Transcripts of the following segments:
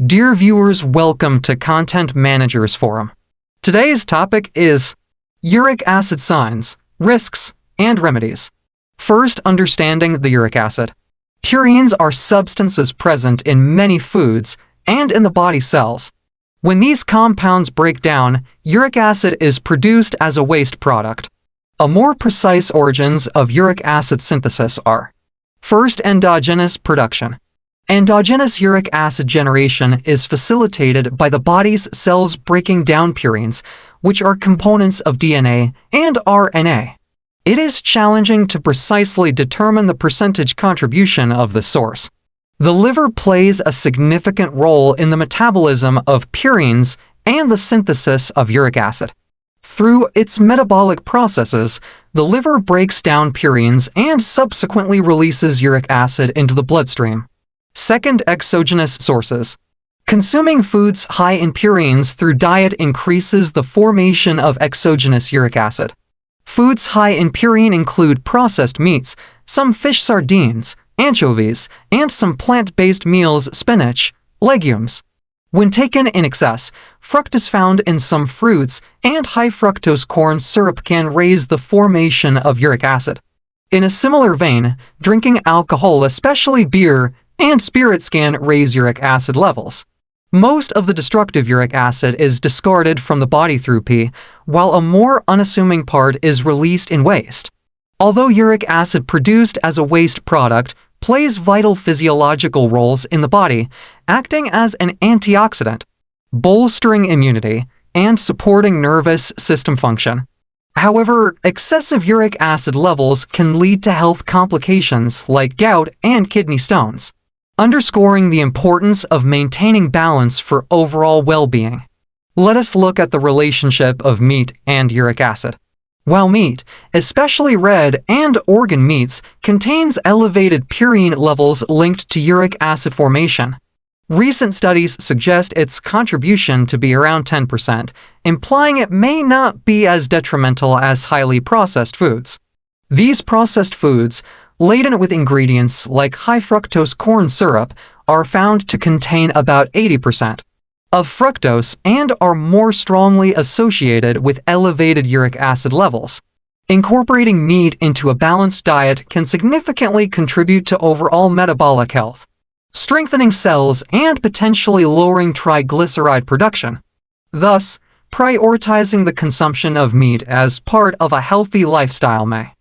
Dear viewers, welcome to Content Managers Forum. Today's topic is uric acid signs, risks, and remedies. First, understanding the uric acid. Purines are substances present in many foods and in the body cells. When these compounds break down, uric acid is produced as a waste product. A more precise origins of uric acid synthesis are: first, endogenous production. Endogenous uric acid generation is facilitated by the body's cells breaking down purines, which are components of DNA and RNA. It is challenging to precisely determine the percentage contribution of the source. The liver plays a significant role in the metabolism of purines and the synthesis of uric acid. Through its metabolic processes, the liver breaks down purines and subsequently releases uric acid into the bloodstream. Second, exogenous sources. Consuming foods high in purines through diet increases the formation of exogenous uric acid. Foods high in purine include processed meats, some fish, sardines, anchovies, and some plant-based meals, spinach, legumes. When taken in excess, fructose found in some fruits and high-fructose corn syrup can raise the formation of uric acid. In a similar vein, drinking alcohol, especially beer and spirits, can raise uric acid levels. Most of the destructive uric acid is discarded from the body through pee, while a more unassuming part is released in waste. Although uric acid produced as a waste product plays vital physiological roles in the body, acting as an antioxidant, bolstering immunity, and supporting nervous system function. However, excessive uric acid levels can lead to health complications like gout and kidney stones, underscoring the importance of maintaining balance for overall well-being. Let us look at the relationship of meat and uric acid. While meat, especially red and organ meats, contains elevated purine levels linked to uric acid formation, recent studies suggest its contribution to be around 10%, implying it may not be as detrimental as highly processed foods. These processed foods, laden with ingredients like high-fructose corn syrup, are found to contain about 80% of fructose and are more strongly associated with elevated uric acid levels. Incorporating meat into a balanced diet can significantly contribute to overall metabolic health, strengthening cells and potentially lowering triglyceride production. Thus, prioritizing the consumption of meat as part of a healthy lifestyle may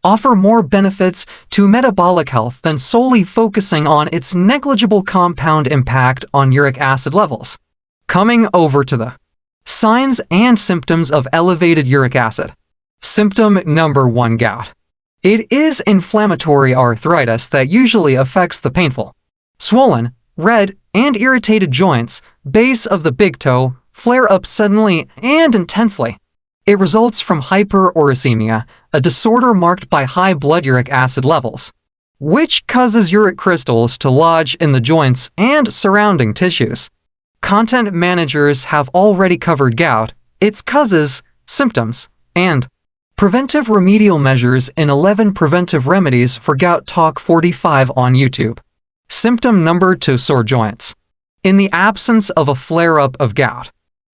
offer more benefits to metabolic health than solely focusing on its negligible compound impact on uric acid levels. Coming over to the signs and symptoms of elevated uric acid. Symptom number 1: gout. It is inflammatory arthritis that usually affects the painful, swollen, red, and irritated joints, base of the big toe, flare up suddenly and intensely. It results from hyperuricemia, a disorder marked by high blood uric acid levels, which causes uric crystals to lodge in the joints and surrounding tissues. Content managers have already covered gout, its causes, symptoms, and preventive remedial measures in 11 Preventive Remedies for Gout Talk 45 on YouTube. Symptom number 2: sore joints. In the absence of a flare-up of gout,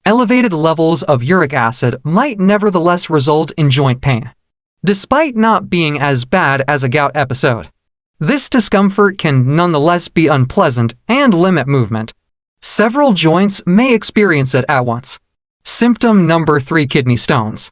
elevated levels of uric acid might nevertheless result in joint pain, despite not being as bad as a gout episode. This discomfort can nonetheless be unpleasant and limit movement. Several joints may experience it at once. Symptom number 3: kidney stones.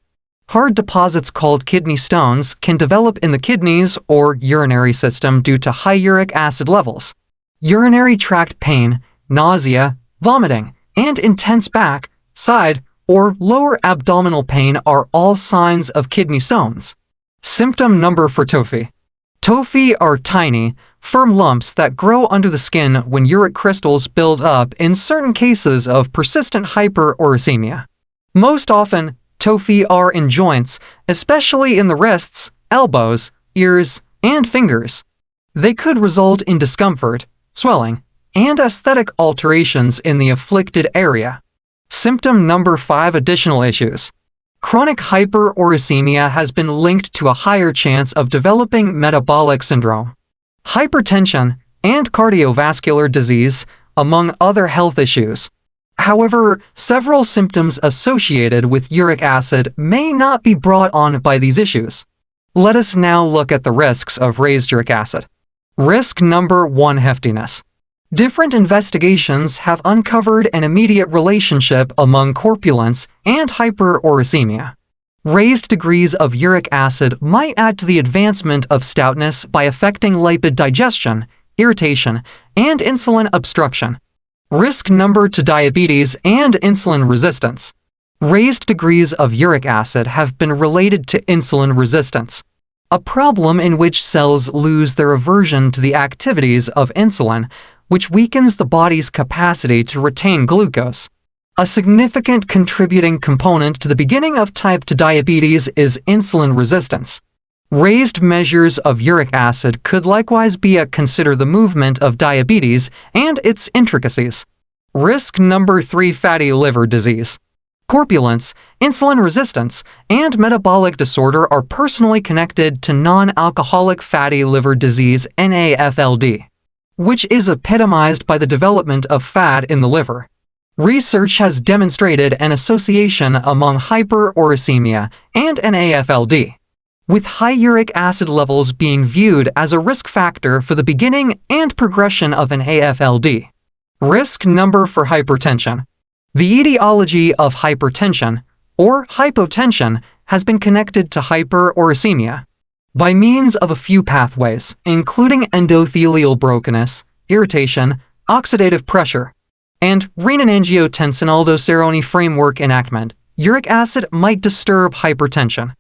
Hard deposits called kidney stones can develop in the kidneys or urinary system due to high uric acid levels. Urinary tract pain, nausea, vomiting, and intense back, side, or lower abdominal pain are all signs of kidney stones. Symptom number 4: tophi. Tophi are tiny, firm lumps that grow under the skin when uric crystals build up in certain cases of persistent hyperuricemia. Most often, tophi are in joints, especially in the wrists, elbows, ears, and fingers. They could result in discomfort, swelling, and aesthetic alterations in the afflicted area. Symptom number 5: additional issues. Chronic hyperuricemia has been linked to a higher chance of developing metabolic syndrome, hypertension, and cardiovascular disease, among other health issues. However, several symptoms associated with uric acid may not be brought on by these issues. Let us now look at the risks of raised uric acid. Risk number 1: heftiness. Different investigations have uncovered an immediate relationship among corpulence and hyperuricemia. Raised degrees of uric acid might add to the advancement of stoutness by affecting lipid digestion, irritation, and insulin obstruction. Risk number 2: diabetes and insulin resistance. Raised degrees of uric acid have been related to insulin resistance, a problem in which cells lose their aversion to the activities of insulin, which weakens the body's capacity to retain glucose. A significant contributing component to the beginning of type 2 diabetes is insulin resistance. Raised measures of uric acid could likewise consider the movement of diabetes and its intricacies. Risk number 3: fatty liver disease. Corpulence, insulin resistance, and metabolic disorder are personally connected to non-alcoholic fatty liver disease (NAFLD), which is epitomized by the development of fat in the liver. Research has demonstrated an association among hyperuricemia and NAFLD, with high uric acid levels being viewed as a risk factor for the beginning and progression of an AFLD. Risk number 4: hypertension. The etiology of hypertension, or hypotension, has been connected to hyperuricemia by means of a few pathways, including endothelial brokenness, irritation, oxidative pressure, and renin-angiotensin-aldosterone framework enactment. Uric acid might disturb hypertension.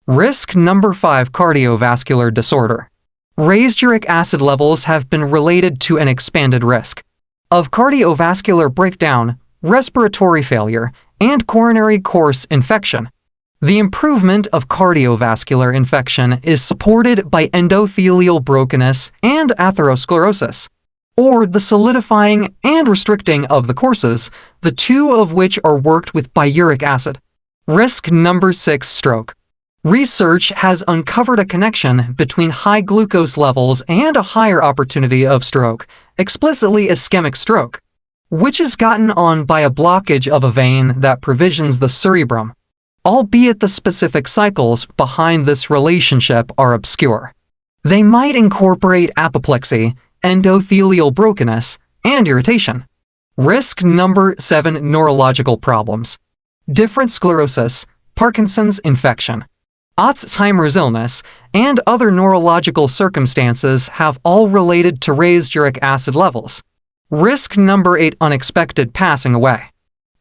Risk number 5: cardiovascular disorder. Raised uric acid levels have been related to an expanded risk of cardiovascular breakdown, respiratory failure, and coronary course infection. The improvement of cardiovascular infection is supported by endothelial brokenness and atherosclerosis, or the solidifying and restricting of the courses, the two of which are worked with by uric acid. Risk number 6: stroke. Research has uncovered a connection between high glucose levels and a higher opportunity of stroke, explicitly ischemic stroke, which is gotten on by a blockage of a vein that provisions the cerebrum, albeit the specific cycles behind this relationship are obscure. They might incorporate apoplexy, endothelial brokenness, and irritation. Risk number 7: neurological problems. Different sclerosis, Parkinson's infection, Alzheimer's illness, and other neurological circumstances have all related to raised uric acid levels. Risk number 8: unexpected passing away.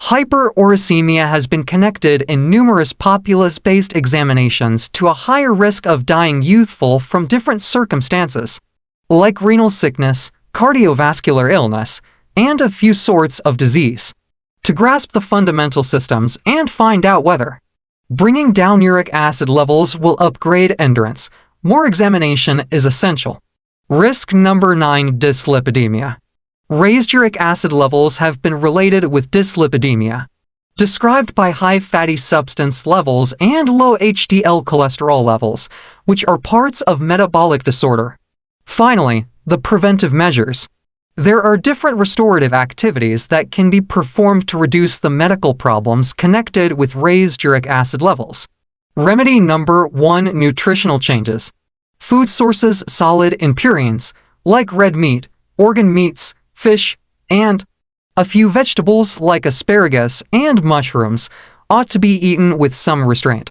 Hyperuricemia has been connected in numerous populace-based examinations to a higher risk of dying youthful from different circumstances, like renal sickness, cardiovascular illness, and a few sorts of disease. To grasp the fundamental systems and find out whether bringing down uric acid levels will upgrade endurance, more examination is essential. Risk number 9: dyslipidemia. Raised uric acid levels have been related with dyslipidemia, described by high fatty substance levels and low HDL cholesterol levels, which are parts of metabolic disorder. Finally, the preventive measures. There are different restorative activities that can be performed to reduce the medical problems connected with raised uric acid levels. Remedy number 1: nutritional changes. Food sources solid in purines, like red meat, organ meats, fish, and a few vegetables like asparagus and mushrooms ought to be eaten with some restraint.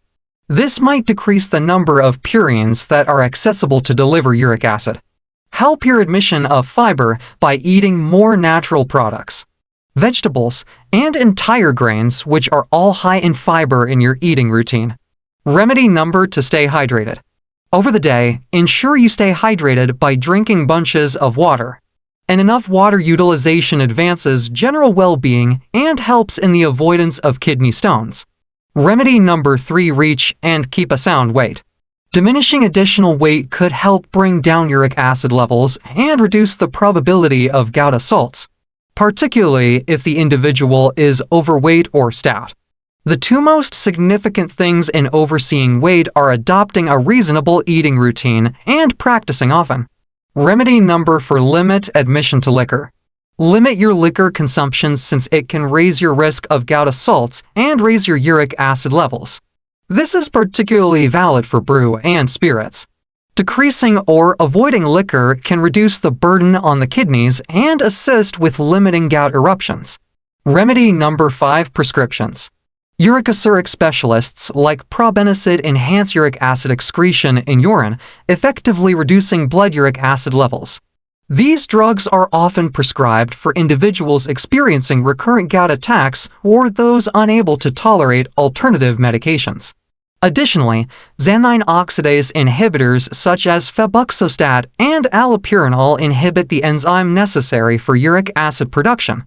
This might decrease the number of purines that are accessible to deliver uric acid. Help your admission of fiber by eating more natural products, vegetables, and entire grains, which are all high in fiber in your eating routine. Remedy number 2: stay hydrated. Over the day, ensure you stay hydrated by drinking bunches of water. And enough water utilization advances general well-being and helps in the avoidance of kidney stones. Remedy number 3: reach and keep a sound weight. Diminishing additional weight could help bring down uric acid levels and reduce the probability of gout assaults, particularly if the individual is overweight or stout. The two most significant things in overseeing weight are adopting a reasonable eating routine and practicing often. Remedy number 4: limit admission to liquor. Limit your liquor consumption since it can raise your risk of gout assaults and raise your uric acid levels. This is particularly valid for brew and spirits. Decreasing or avoiding liquor can reduce the burden on the kidneys and assist with limiting gout eruptions. Remedy number 5: prescriptions. Uric specialists like probenecid enhance uric acid excretion in urine, effectively reducing blood uric acid levels. These drugs are often prescribed for individuals experiencing recurrent gout attacks or those unable to tolerate alternative medications. Additionally, xanthine oxidase inhibitors such as febuxostat and allopurinol inhibit the enzyme necessary for uric acid production,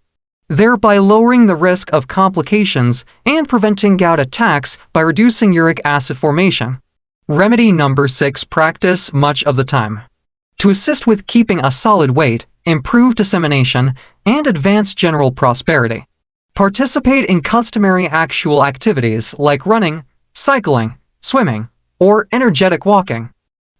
thereby lowering the risk of complications and preventing gout attacks by reducing uric acid formation. Remedy number 6: practice much of the time. To assist with keeping a solid weight, improve dissemination, and advance general prosperity, participate in customary actual activities like running, cycling, swimming, or energetic walking.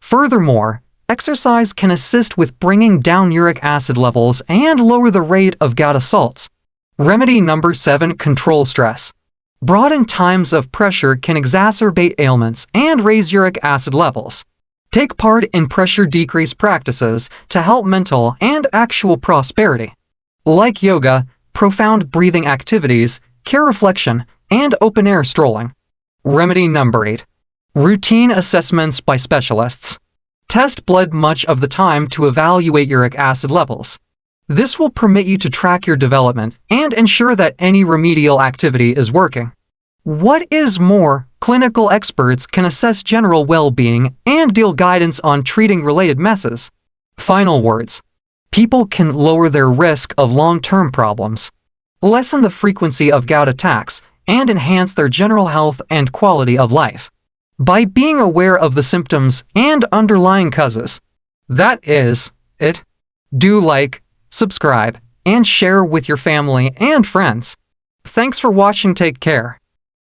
Furthermore, exercise can assist with bringing down uric acid levels and lower the rate of gout assaults. Remedy number 7: control stress. Broadened times of pressure can exacerbate ailments and raise uric acid levels. Take part in pressure decrease practices to help mental and actual prosperity, like yoga, profound breathing activities, care reflection, and open-air strolling. Remedy number 8: routine assessments by specialists. Test blood much of the time to evaluate uric acid levels. This will permit you to track your development and ensure that any remedial activity is working. What is more, clinical experts can assess general well-being and deal guidance on treating related messes. Final words: people can lower their risk of long-term problems, lessen the frequency of gout attacks, and enhance their general health and quality of life by being aware of the symptoms and underlying causes. That is it. Do like, subscribe, and share with your family and friends. Thanks for watching. Take care.